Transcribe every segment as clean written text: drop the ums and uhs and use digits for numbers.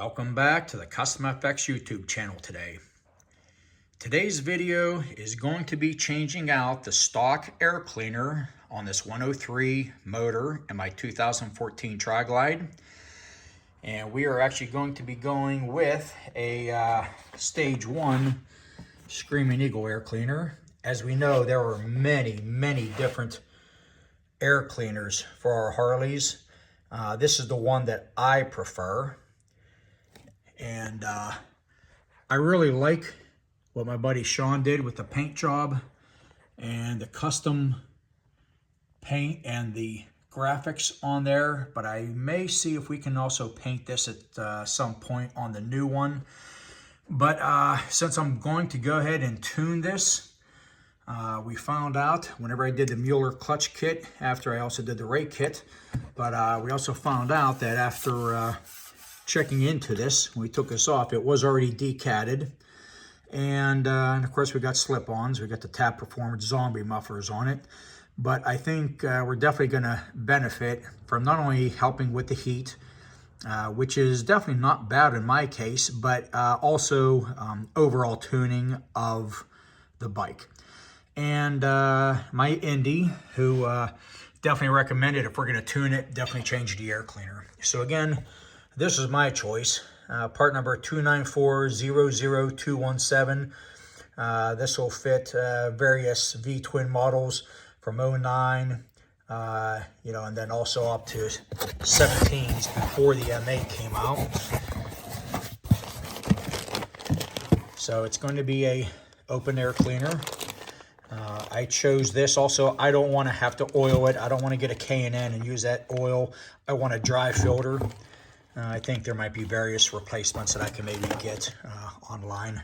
Welcome back to the Custom FX YouTube channel today. Today's video is going to be changing out the stock air cleaner on this 103 motor in my 2014 Tri-Glide. And we are actually going to be going with a Stage 1 Screamin Eagle air cleaner. As we know, there are many different air cleaners for our Harleys. This is the one that I prefer. And I really like what my buddy Sean did with the paint job and the custom paint and the graphics on there. But I may see if we can also paint this at some point on the new one. But since I'm going to go ahead and tune this, we found out whenever I did the Mueller clutch kit, after I also did the rake kit, but we also found out that after checking into this, when we took this off, it was already decatted. And of course we got slip-ons. We got the Tap Performance zombie mufflers on it. But I think we're definitely going to benefit from not only helping with the heat, which is definitely not bad in my case, but also overall tuning of the bike. And my Indy, who definitely recommended if we're going to tune it, definitely change the air cleaner. So again, this is my choice, part number 294-00217. This will fit various V-twin models from 09, and then also up to 17s before the M8 came out. So it's going to be a open air cleaner. I chose this also. I don't want to have to oil it. I don't want to get a K&N and use that oil. I want a dry filter. I think there might be various replacements that I can maybe get online.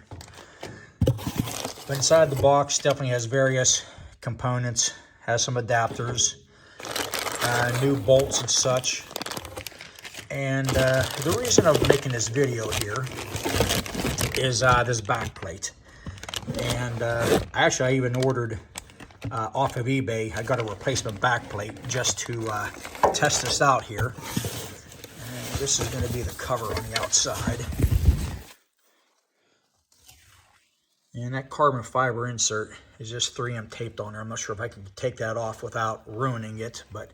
But inside the box definitely has various components, has some adapters, new bolts and such. And the reason of making this video here is this back plate. And actually I even ordered off of eBay, I got a replacement back plate just to test this out here. This is going to be the cover on the outside. And that carbon fiber insert is just 3M taped on there. I'm not sure if I can take that off without ruining it, but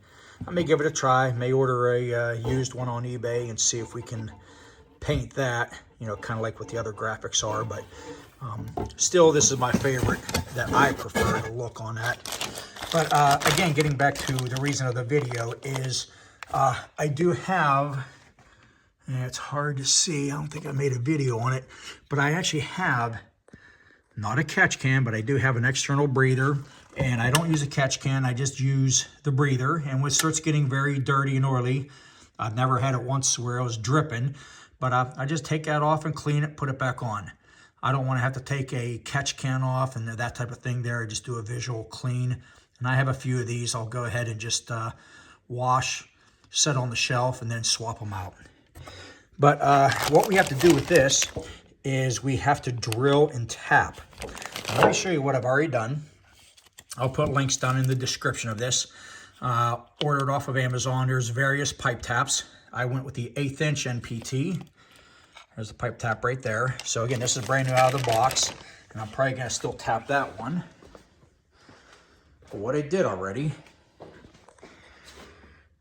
I may give it a try. May order a used one on eBay and see if we can paint that, kind of like what the other graphics are. But still, this is my favorite that I prefer the look on that. But again, getting back to the reason of the video is I do have... And it's hard to see. I don't think I made a video on it, but I actually have not a catch can, but I do have an external breather, and I don't use a catch can. I just use the breather. And when it starts getting very dirty and oily, I've never had it once where it was dripping, but I just take that off and clean it, put it back on. I don't want to have to take a catch can off and that type of thing there. I just do a visual clean. And I have a few of these. I'll go ahead and just wash, set on the shelf, and then swap them out. But what we have to do with this is we have to drill and tap. Now, let me show you what I've already done. I'll put links down in the description of this. Ordered off of Amazon. There's various pipe taps. I went with the 1/8 inch NPT. There's the pipe tap right there. So again, this is brand new out of the box. And I'm probably going to still tap that one. But what I did already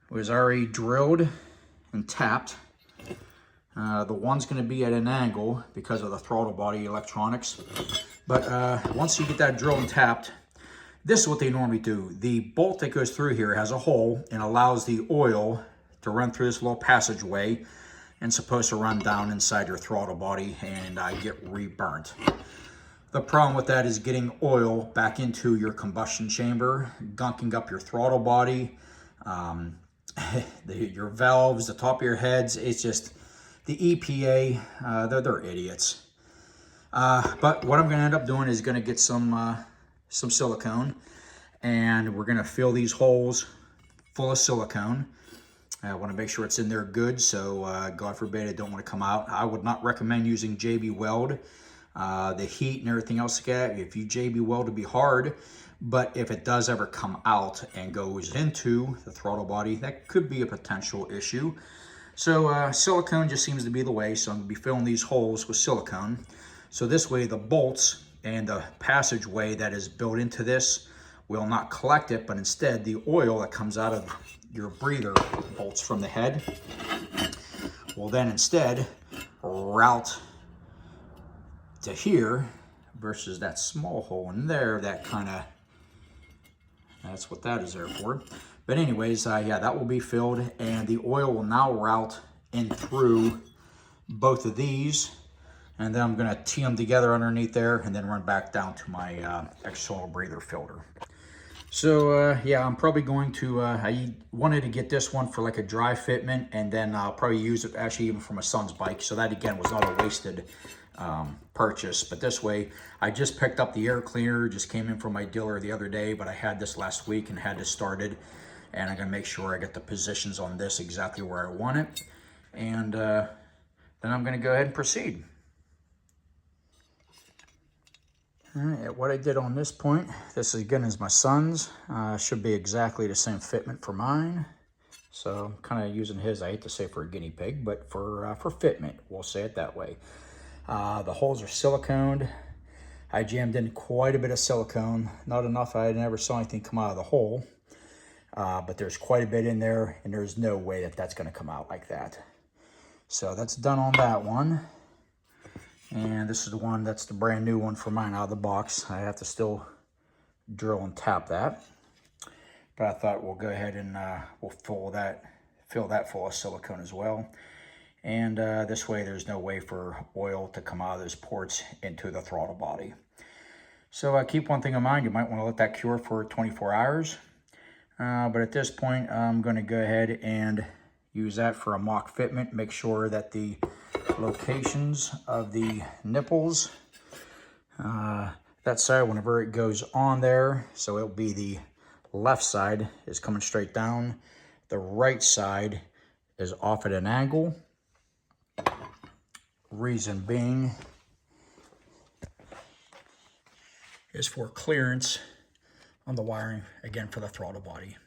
was already drilled and tapped. The one's going to be at an angle because of the throttle body electronics. But once you get that drilled and tapped, this is what they normally do. The bolt that goes through here has a hole and allows the oil to run through this little passageway and supposed to run down inside your throttle body and get re-burnt. The problem with that is getting oil back into your combustion chamber, gunking up your throttle body, your valves, the top of your heads. It's just... The EPA, they're idiots. But what I'm going to end up doing is going to get some silicone, and we're going to fill these holes full of silicone. I want to make sure it's in there good, so God forbid it don't want to come out. I would not recommend using JB Weld. The heat and everything else, if you JB Weld, it'd be hard. But if it does ever come out and goes into the throttle body, that could be a potential issue. So silicone just seems to be the way, so I'm going to be filling these holes with silicone. So this way the bolts and the passageway that is built into this will not collect it, but instead the oil that comes out of your breather bolts from the head will then instead route to here versus that small hole in there that kind of, that's what that is there for. But anyways, yeah, that will be filled, and the oil will now route in through both of these, and then I'm going to tee them together underneath there and then run back down to my external breather filter. So yeah, I'm probably going to, I wanted to get this one for like a dry fitment, and then I'll probably use it actually even for my son's bike. So that again was not a wasted purchase, but this way I just picked up the air cleaner, just came in from my dealer the other day, but I had this last week and had this started, and I'm gonna make sure I get the positions on this exactly where I want it, and then I'm gonna go ahead and proceed. All right, what I did on this point, this again is my son's, should be exactly the same fitment for mine. So I'm kind of using his, I hate to say for a guinea pig, but for fitment, we'll say it that way. The holes are siliconed. I jammed in quite a bit of silicone, not enough I never saw anything come out of the hole, but there's quite a bit in there, and there's no way that that's going to come out like that. So that's done on that one. And this is the one, that's the brand new one for mine out of the box. I have to still drill and tap that. But I thought we'll go ahead and we'll fill that full of silicone as well. And this way there's no way for oil to come out of those ports into the throttle body. So keep one thing in mind, you might want to let that cure for 24 hours. But at this point, I'm going to go ahead and use that for a mock fitment. Make sure that the locations of the nipples, that side, whenever it goes on there, so it'll be the left side is coming straight down, the right side is off at an angle. Reason being is for clearance on the wiring, again, for the throttle body.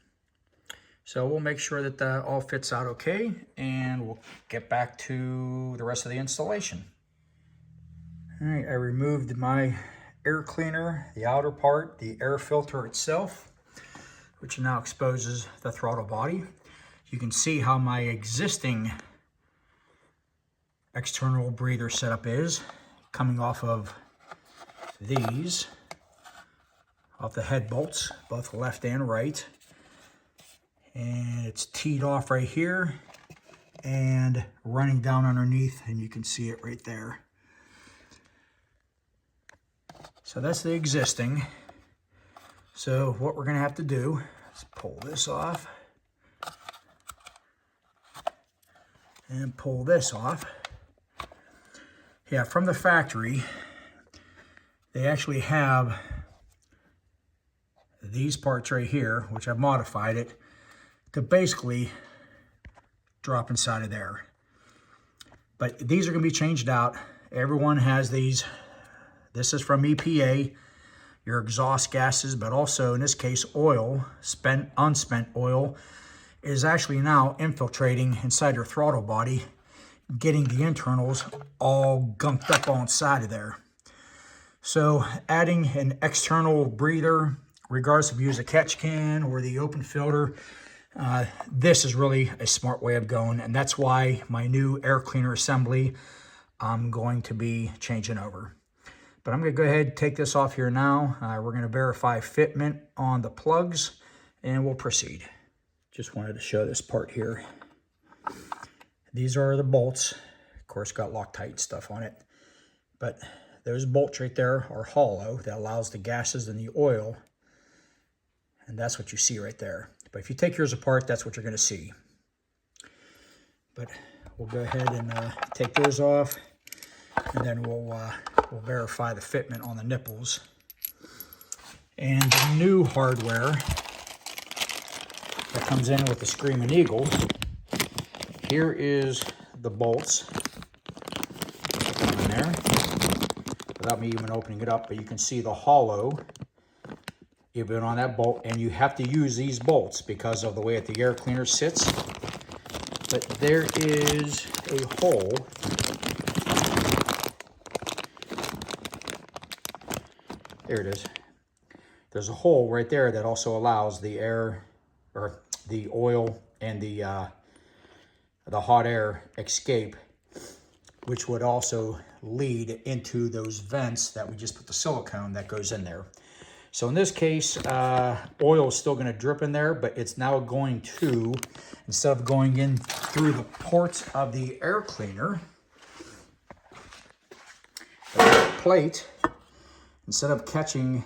So we'll make sure that that all fits out okay, and we'll get back to the rest of the installation. All right, I removed my air cleaner, the outer part, the air filter itself, which now exposes the throttle body. You can see how my existing external breather setup is coming off of these, off the head bolts, both left and right. And it's teed off right here and running down underneath, and you can see it right there. So that's the existing. So what we're gonna have to do is pull this off and pull this off. Yeah, from the factory, they actually have these parts right here, which I've modified it to basically drop inside of there. But these are going to be changed out. Everyone has these. This is from EPA, your exhaust gases, but also in this case oil, unspent oil, is actually now infiltrating inside your throttle body, getting the internals all gunked up on inside of there. So adding an external breather, regardless if you use a catch can or the open filter, this is really a smart way of going, and that's why my new air cleaner assembly I'm going to be changing over. But I'm going to go ahead and take this off here now. We're going to verify fitment on the plugs, and we'll proceed. Just wanted to show this part here. These are the bolts. Of course, got Loctite stuff on it. But those bolts right there are hollow. That allows the gases and the oil. And that's what you see right there. But if you take yours apart, that's what you're going to see. But we'll go ahead and take those off, and then we'll verify the fitment on the nipples. And the new hardware that comes in with the Screamin Eagle, here is the bolts in there, without me even opening it up, but you can see the hollow even on that bolt, and you have to use these bolts because of the way that the air cleaner sits. but there is a hole. There it is. There's a hole right there that also allows the air, or the oil and the hot air escape, which would also lead into those vents that we just put the silicone that goes in there. So in this case, oil is still going to drip in there, but it's now going to, instead of going in through the ports of the air cleaner, the plate, instead of catching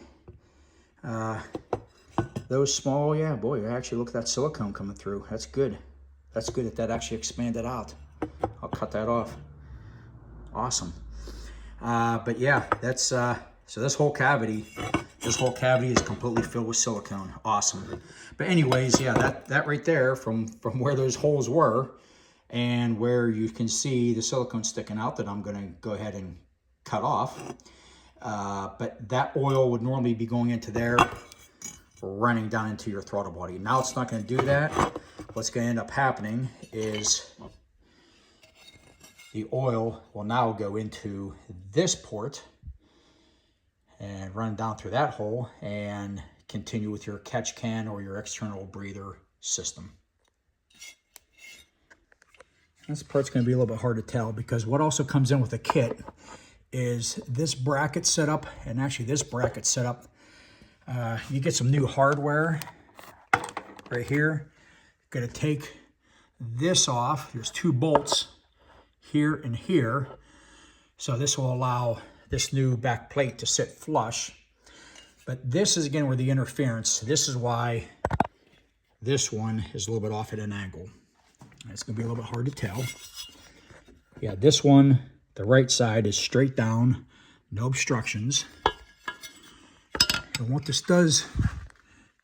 those small, yeah, boy, actually look at that silicone coming through. That's good. That's good that that actually expanded out. I'll cut that off. Awesome. But yeah, that's, so this whole cavity is completely filled with silicone. Awesome. But anyways, yeah, that right there from where those holes were and where you can see the silicone sticking out that I'm gonna go ahead and cut off. But that oil would normally be going into there, running down into your throttle body. Now it's not going to do that. What's going to end up happening is the oil will now go into this port and run down through that hole and continue with your catch can or your external breather system. This part's going to be a little bit hard to tell because what also comes in with the kit is this bracket setup, and actually this bracket setup. You get some new hardware right here. Going to take this off. There's 2 bolts here and here. So this will allow this new back plate to sit flush. But this is again where the interference, this is why this one is a little bit off at an angle. It's going to be a little bit hard to tell. Yeah, this one, the right side is straight down, no obstructions. And what this does,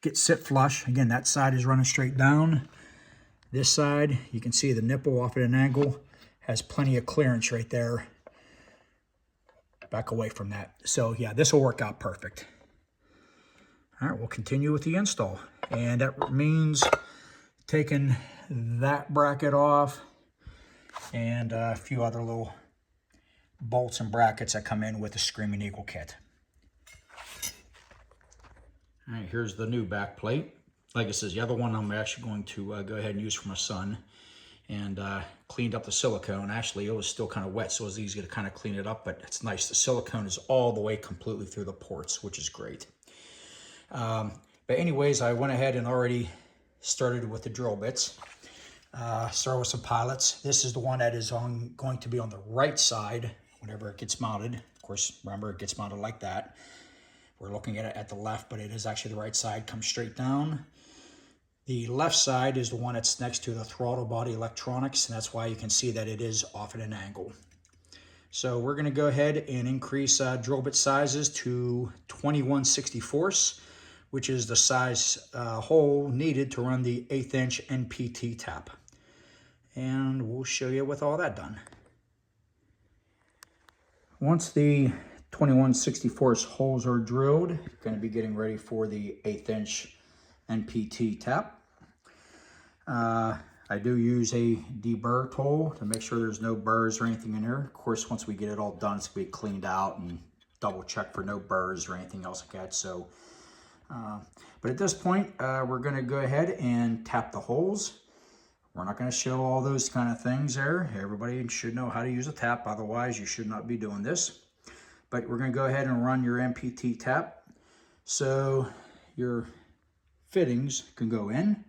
get sit flush. Again, that side is running straight down. This side, you can see the nipple off at an angle, has plenty of clearance right there. Back away from that. So yeah, this will work out perfect. All right, we'll continue with the install. And that means taking that bracket off and a few other little bolts and brackets that come in with the Screamin Eagle kit. All right, here's the new back plate. Like I said, the other one I'm actually going to go ahead and use for my son, and cleaned up the silicone. Actually, it was still kind of wet, so it was easy to kind of clean it up, but it's nice. The silicone is all the way completely through the ports, which is great. But anyways, I went ahead and already started with the drill bits. Start with some pilots. This is the one that is going to be on the right side whenever it gets mounted. Of course, remember, it gets mounted like that. We're looking at it at the left, but it is actually the right side, comes straight down. The left side is the one that's next to the throttle body electronics, and that's why you can see that it is off at an angle. So we're going to go ahead and increase drill bit sizes to 21/64, which is the size hole needed to run the 1/8 inch NPT tap. And we'll show you with all that done. Once the 21/64 holes are drilled, you're going to be getting ready for the 1/8 inch NPT tap. I do use a deburr tool to make sure there's no burrs or anything in there. Of course, once we get it all done, it's going to be cleaned out and double check for no burrs or anything else like that. So, but at this point, we're going to go ahead and tap the holes. We're not going to show all those kind of things there. Everybody should know how to use a tap. Otherwise, you should not be doing this. But we're going to go ahead and run your NPT tap. So your fittings can go in.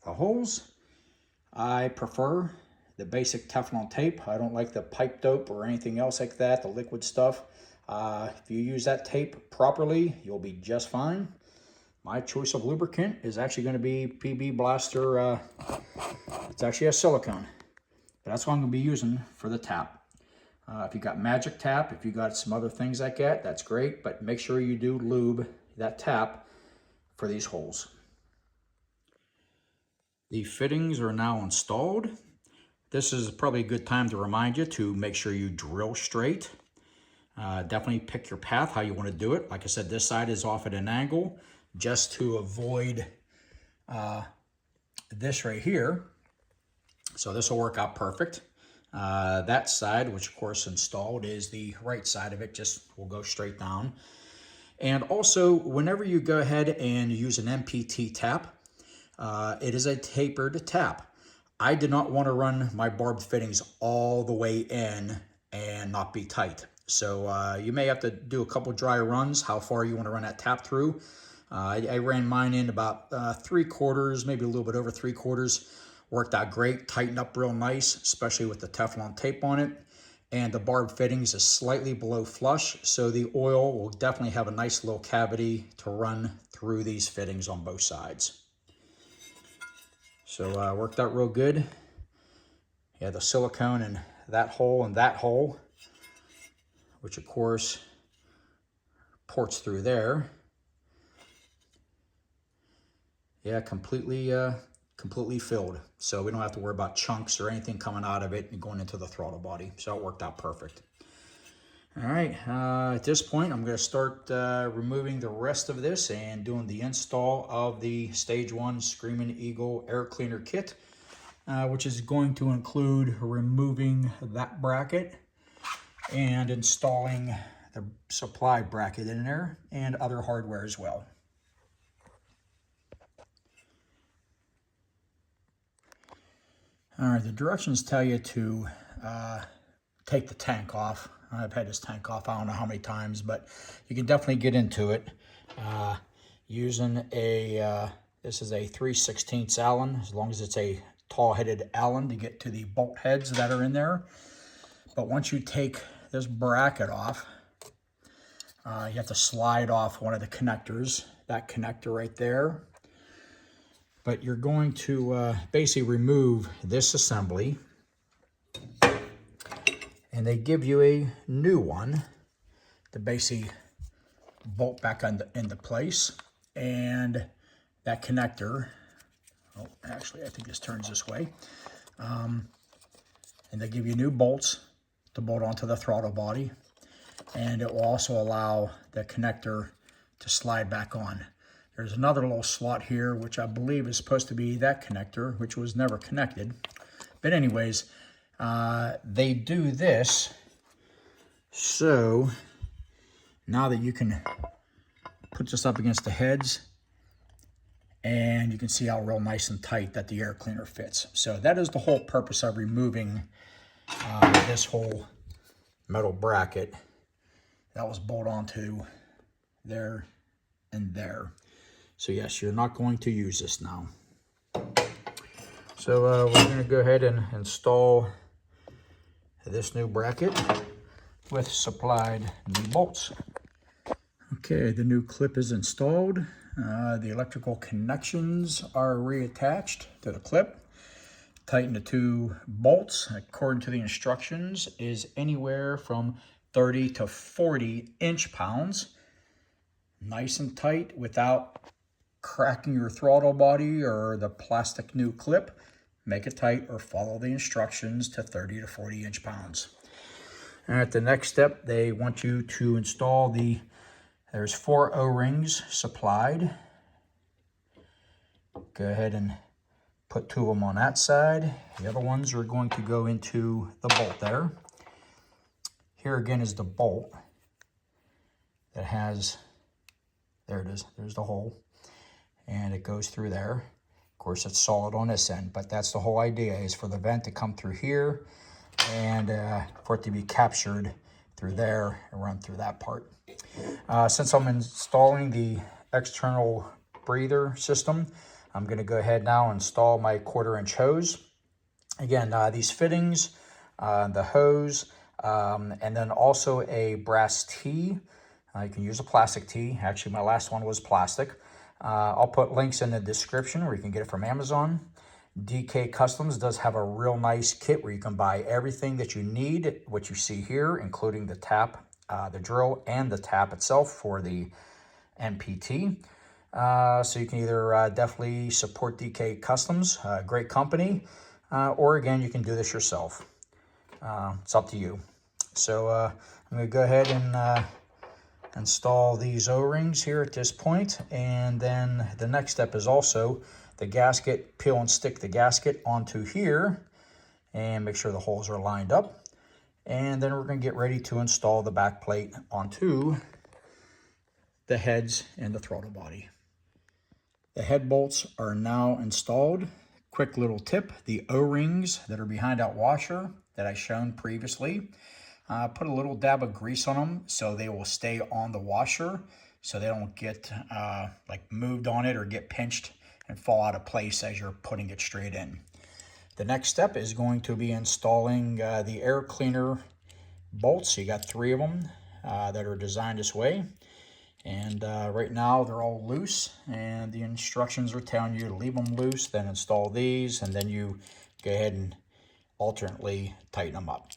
The holes, I prefer the basic Teflon tape. I don't like the pipe dope or anything else like that, the liquid stuff. If you use that tape properly, you'll be just fine. My choice of lubricant is actually going to be PB Blaster. It's actually a silicone. But that's what I'm going to be using for the tap. If you got Magic Tap, if you got some other things like that, that's great. But make sure you do lube that tap for these holes. The fittings are now installed. This is probably a good time to remind you to make sure you drill straight. Definitely pick your path, how you want to do it. Like I said, this side is off at an angle just to avoid this right here. So this will work out perfect. That side, which of course installed, is the right side of it, just will go straight down. And also, whenever you go ahead and use an MPT tap, it is a tapered tap. I did not want to run my barbed fittings all the way in and not be tight. So you may have to do a couple dry runs, how far you want to run that tap through. I ran mine in about 3/4, maybe a little bit over 3/4. Worked out great, tightened up real nice, especially with the Teflon tape on it. And the barbed fittings is slightly below flush, so the oil will definitely have a nice little cavity to run through these fittings on both sides. So worked out real good. Yeah, the silicone in that hole, which of course ports through there. Yeah, completely filled. So we don't have to worry about chunks or anything coming out of it and going into the throttle body. So it worked out perfect. All right, at this point, I'm gonna start removing the rest of this and doing the install of the Stage 1 Screamin Eagle air cleaner kit, which is going to include removing that bracket and installing the supply bracket in there and other hardware as well. All right, the directions tell you to take the tank off. I've had this tank off I don't know how many times, but you can definitely get into it using a, this is a 3/16 Allen, as long as it's a tall-headed Allen to get to the bolt heads that are in there. But once you take this bracket off, you have to slide off one of the connectors, that connector right there. But you're going to basically remove this assembly, and they give you a new one to basically bolt back into place. And that connector, oh, actually, I think this turns this way. And they give you new bolts to bolt onto the throttle body. And it will also allow the connector to slide back on. There's another little slot here, which I believe is supposed to be that connector, which was never connected. But anyways, they do this so now that you can put this up against the heads and you can see how real nice and tight that the air cleaner fits. So that is the whole purpose of removing this whole metal bracket that was bolted onto there and there. So yes, you're not going to use this now. So we're going to go ahead and install this new bracket with supplied new bolts. Okay, the new clip is installed. The electrical connections are reattached to the clip. Tighten the two bolts, according to the instructions, is anywhere from 30 to 40 inch-pounds. Nice and tight without cracking your throttle body or the plastic new clip. Make it tight or follow the instructions to 30 to 40 inch-pounds. And at the next step, they want you to install there's 4 O-rings supplied. Go ahead and put 2 of them on that side. The other ones are going to go into the bolt there. Here again is the bolt that has, there it is, there's the hole. And it goes through there. Of course, it's solid on this end, but that's the whole idea, is for the vent to come through here and for it to be captured through there and run through that part. Since I'm installing the external breather system, I'm going to go ahead now and install my 1/4-inch hose. Again, these fittings, the hose, and then also a brass tee. You can use a plastic tee. Actually, my last one was plastic. I'll put links in the description where you can get it from Amazon. DK Customs does have a real nice kit where you can buy everything that you need, what you see here, including the tap, the drill, and the tap itself for the MPT. So you can either definitely support DK Customs, a great company, or again, you can do this yourself. It's up to you. So I'm going to go ahead and install these O-rings here at this point, and then the next step is also the gasket. Peel and stick the gasket onto here, and make sure the holes are lined up. And then we're going to get ready to install the back plate onto the heads and the throttle body. The head bolts are now installed. Quick little tip, the O-rings that are behind that washer that I shown previously, put a little dab of grease on them so they will stay on the washer so they don't get like moved on it or get pinched and fall out of place as you're putting it straight in. The next step is going to be installing the air cleaner bolts. You got 3 of them that are designed this way. And right now they're all loose, and the instructions are telling you to leave them loose, then install these, and then you go ahead and alternately tighten them up.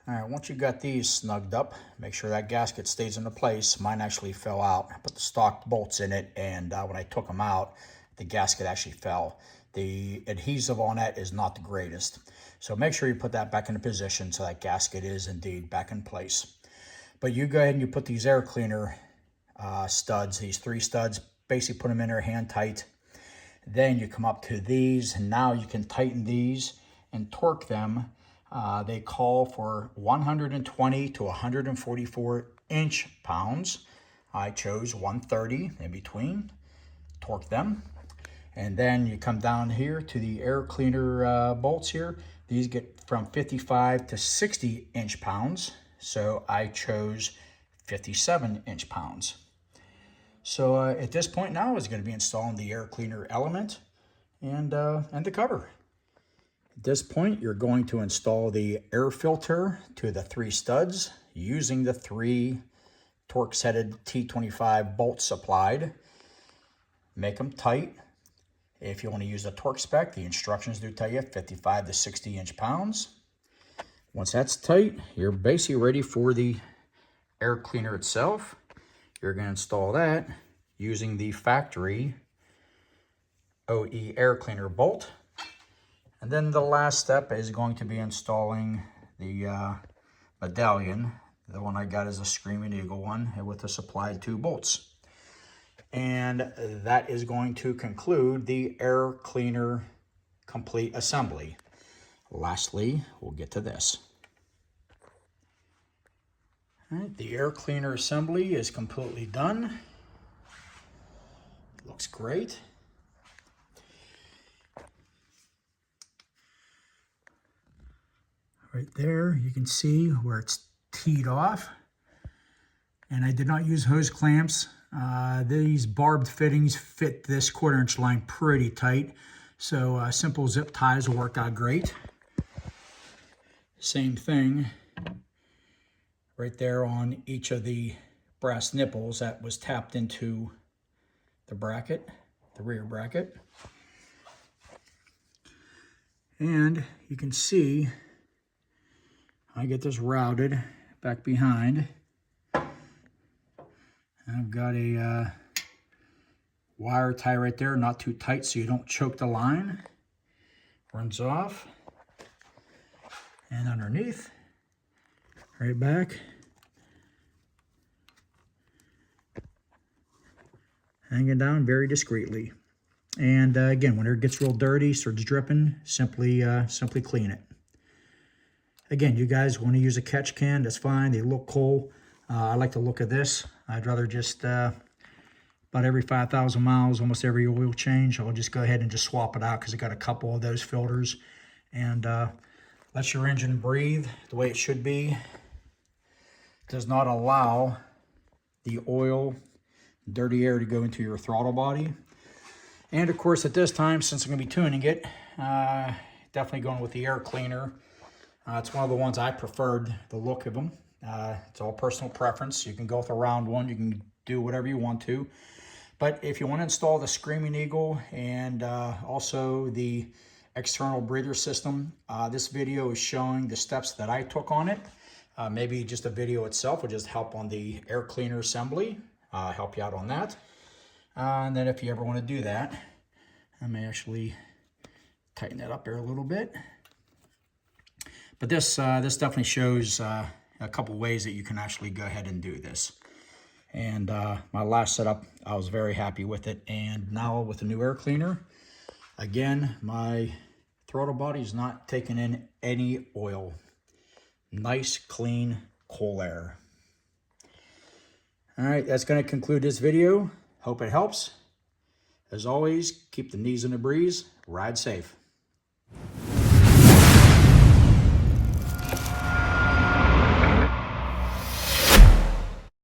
All right, once you got these snugged up, make sure that gasket stays into place. Mine actually fell out. I put the stock bolts in it, and when I took them out, the gasket actually fell. The adhesive on that is not the greatest. So make sure you put that back into position so that gasket is indeed back in place. But you go ahead and you put these air cleaner studs, these 3 studs, basically put them in there hand tight. Then you come up to these, and now you can tighten these and torque them. They call for 120 to 144 inch-pounds. I chose 130 in between. Torque them. And then you come down here to the air cleaner bolts here. These get from 55 to 60 inch-pounds. So I chose 57 inch-pounds. So at this point now is going to be installing the air cleaner element and the cover. At this point, you're going to install the air filter to the 3 studs using the 3 Torx-headed T25 bolts supplied. Make them tight. If you want to use the torque spec, the instructions do tell you 55 to 60 inch-pounds. Once that's tight, you're basically ready for the air cleaner itself. You're going to install that using the factory OE air cleaner bolt. And then the last step is going to be installing the medallion. The one I got is a Screamin Eagle one with the supplied 2 bolts. And that is going to conclude the air cleaner complete assembly. Lastly, we'll get to this. All right, the air cleaner assembly is completely done. Looks great. Right there, you can see where it's teed off. And I did not use hose clamps. These barbed fittings fit this 1/4 inch line pretty tight. So simple zip ties will work out great. Same thing right there on each of the brass nipples that was tapped into the bracket, the rear bracket. And you can see I get this routed back behind. I've got a wire tie right there, not too tight so you don't choke the line. Runs off. And underneath, right back. Hanging down very discreetly. And again, when it gets real dirty, starts dripping, simply clean it. Again, you guys want to use a catch can, that's fine. They look cool. I like the look of this. I'd rather just about every 5,000 miles, almost every oil change, I'll just go ahead and just swap it out because I got a couple of those filters. And let your engine breathe the way it should be. It does not allow the oil, dirty air to go into your throttle body. And of course, at this time, since I'm going to be tuning it, definitely going with the air cleaner. It's one of the ones I preferred, the look of them. It's all personal preference. You can go with a round one. You can do whatever you want to. But if you want to install the Screamin Eagle and also the external breather system, this video is showing the steps that I took on it. Maybe just a video itself will just help on the air cleaner assembly, help you out on that. And then if you ever want to do that, I may actually tighten that up there a little bit. But this definitely shows a couple ways that you can actually go ahead and do this. And my last setup, I was very happy with it. And now with the new air cleaner, again, my throttle body is not taking in any oil. Nice, clean coal air. All right, that's going to conclude this video. Hope it helps. As always, keep the knees in the breeze. Ride safe.